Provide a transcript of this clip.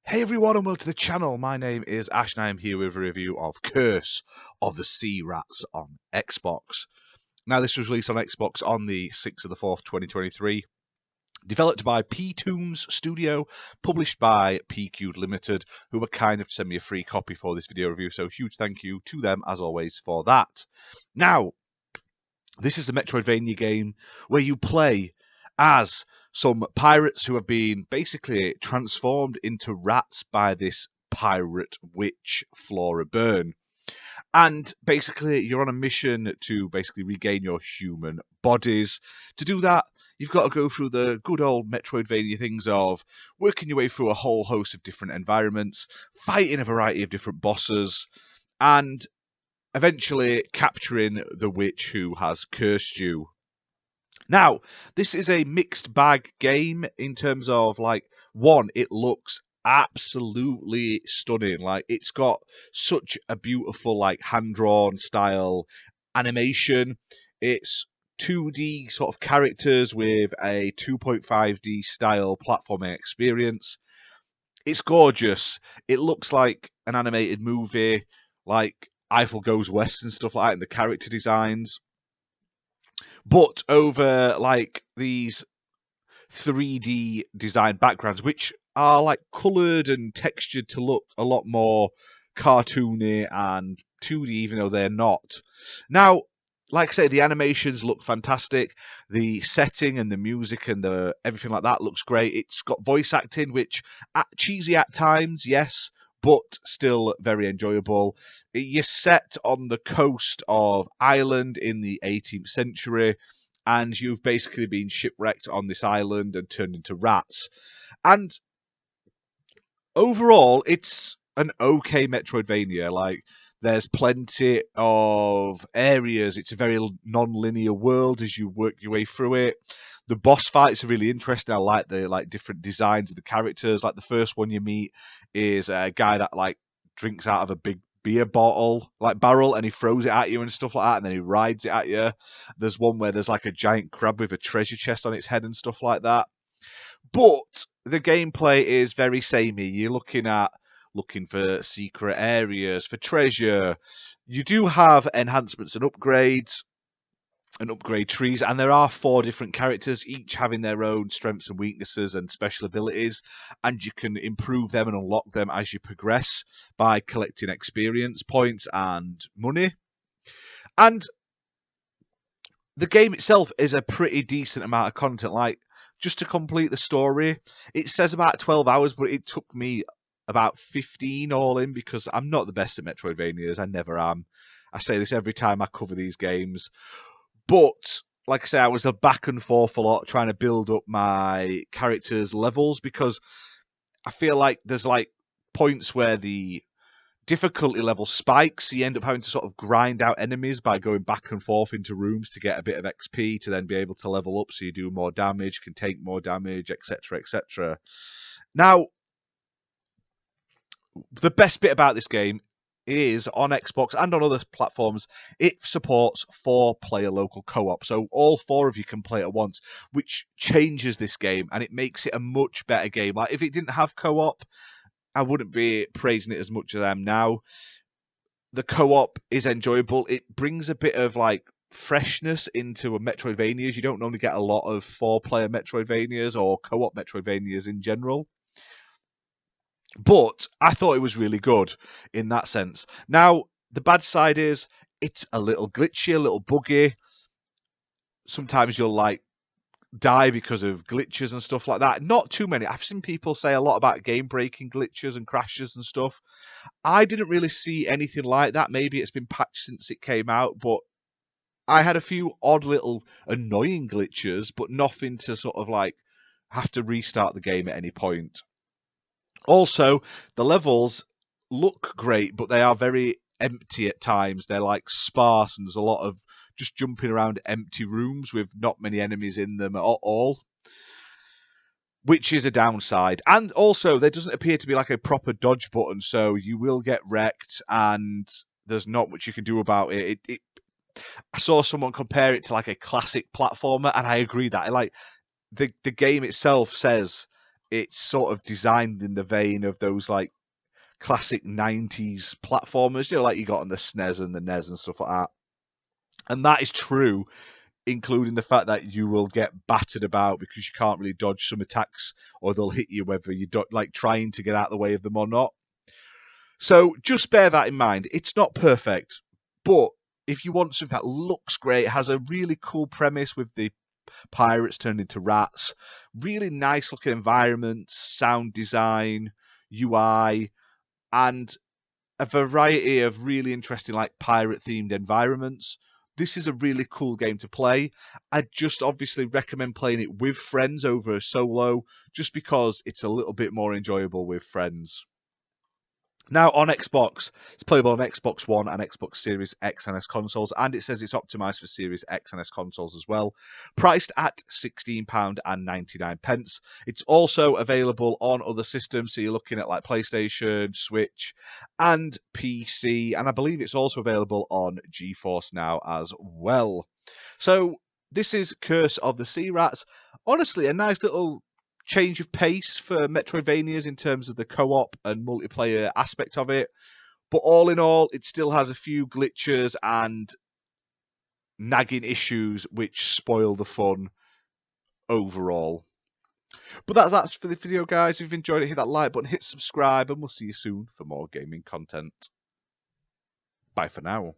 Hey everyone and welcome to the channel. My name is Ash and I am here with a review of Curse of the Sea Rats on Xbox. Now this was released on Xbox on the 6th of the 4th, 2023. Developed by P-Toons Studio, published by PQ Limited, who were kind of to send me a free copy for this video review, so huge thank you to them as always for that. Now, this is a Metroidvania game where you play as some pirates who have been basically transformed into rats by this pirate witch, Flora Byrne. And basically, you're on a mission to basically regain your human bodies. To do that, you've got to go through the good old Metroidvania things of working your way through a whole host of different environments, fighting a variety of different bosses, and eventually capturing the witch who has cursed you. Now, this is a mixed bag game in terms of, like, one, it looks absolutely stunning. Like, it's got such a beautiful, like, hand-drawn style animation. It's 2D sort of characters with a 2.5D style platforming experience. It's gorgeous. It looks like an animated movie, like Eiffel Goes West and stuff like that, and the character designs. But over like these 3D design backgrounds, which are like coloured and textured to look a lot more cartoony and 2D, even though they're not. Now, like I say, the animations look fantastic. The setting and the music and the everything like that looks great. It's got voice acting, which cheesy at times, yes, but still very enjoyable. You're set on the coast of Ireland in the 18th century, and you've basically been shipwrecked on this island and turned into rats. And overall, it's an okay Metroidvania. Like, there's plenty of areas. It's a very non-linear world as you work your way through it. The boss fights are really interesting. I like the different designs of the characters. Like, the first one you meet is a guy that like drinks out of a big beer bottle, like barrel, and he throws it at you and stuff like that, and then he rides it at you. There's one where there's like a giant crab with a treasure chest on its head and stuff like that. But the gameplay is very samey. You're looking for secret areas, for treasure. You do have enhancements and upgrades and upgrade trees, and there are 4 different characters, each having their own strengths and weaknesses and special abilities, and you can improve them and unlock them as you progress by collecting experience points and money. And the game itself is a pretty decent amount of content. Like, just to complete the story, it says about 12 hours, but it took me about 15 all in, because I'm not the best at Metroidvanias. I never am. I say this every time I cover these games. But, like I say, I was a back and forth a lot trying to build up my characters' levels, because I feel like there's like points where the difficulty level spikes, so you end up having to sort of grind out enemies by going back and forth into rooms to get a bit of XP to then be able to level up, so you do more damage, can take more damage, etc., etc. Now, the best bit about this game is on Xbox and on other platforms, it supports 4-player local co-op. So all 4 of you can play at once, which changes this game and it makes it a much better game. Like, if it didn't have co-op, I wouldn't be praising it as much as I am now. The co-op is enjoyable. It brings a bit of like freshness into a Metroidvanias. You don't normally get a lot of 4-player Metroidvanias or co-op Metroidvanias in general. But I thought it was really good in that sense. Now, the bad side is it's a little glitchy, a little buggy. Sometimes you'll like die because of glitches and stuff like that. Not too many. I've seen people say a lot about game breaking glitches and crashes and stuff. I didn't really see anything like that. Maybe it's been patched since it came out, but I had a few odd little annoying glitches, but nothing to sort of like have to restart the game at any point. Also, the levels look great, but they are very empty at times. They're like sparse, and there's a lot of just jumping around empty rooms with not many enemies in them at all, which is a downside. And also, there doesn't appear to be like a proper dodge button, so you will get wrecked, and there's not much you can do about it. I saw someone compare it to like a classic platformer, and I agree that like the game itself says it's sort of designed in the vein of those like classic 90s platformers, like you got on the SNES and the NES and stuff like that. And that is true, including the fact that you will get battered about because you can't really dodge some attacks, or they'll hit you whether you like trying to get out of the way of them or not. So just bear that in mind. It's not perfect, but if you want something that looks great, has a really cool premise with the pirates turned into rats, really nice looking environments, sound design, UI, and a variety of really interesting like pirate themed environments, this is a really cool game to play. I just obviously recommend playing it with friends over solo, just because it's a little bit more enjoyable with friends. Now on Xbox, it's playable on Xbox One and Xbox Series X and S consoles, and it says it's optimized for Series X and S consoles as well. Priced at £16.99. It's also available on other systems, so you're looking at like PlayStation, Switch, and PC, and I believe it's also available on GeForce Now as well. So this is Curse of the Sea Rats. Honestly, a nice little change of pace for Metroidvanias in terms of the co-op and multiplayer aspect of it. But all in all, it still has a few glitches and nagging issues which spoil the fun overall. But that's for the video, guys. If you've enjoyed it, hit that like button, hit subscribe, and we'll see you soon for more gaming content. Bye for now.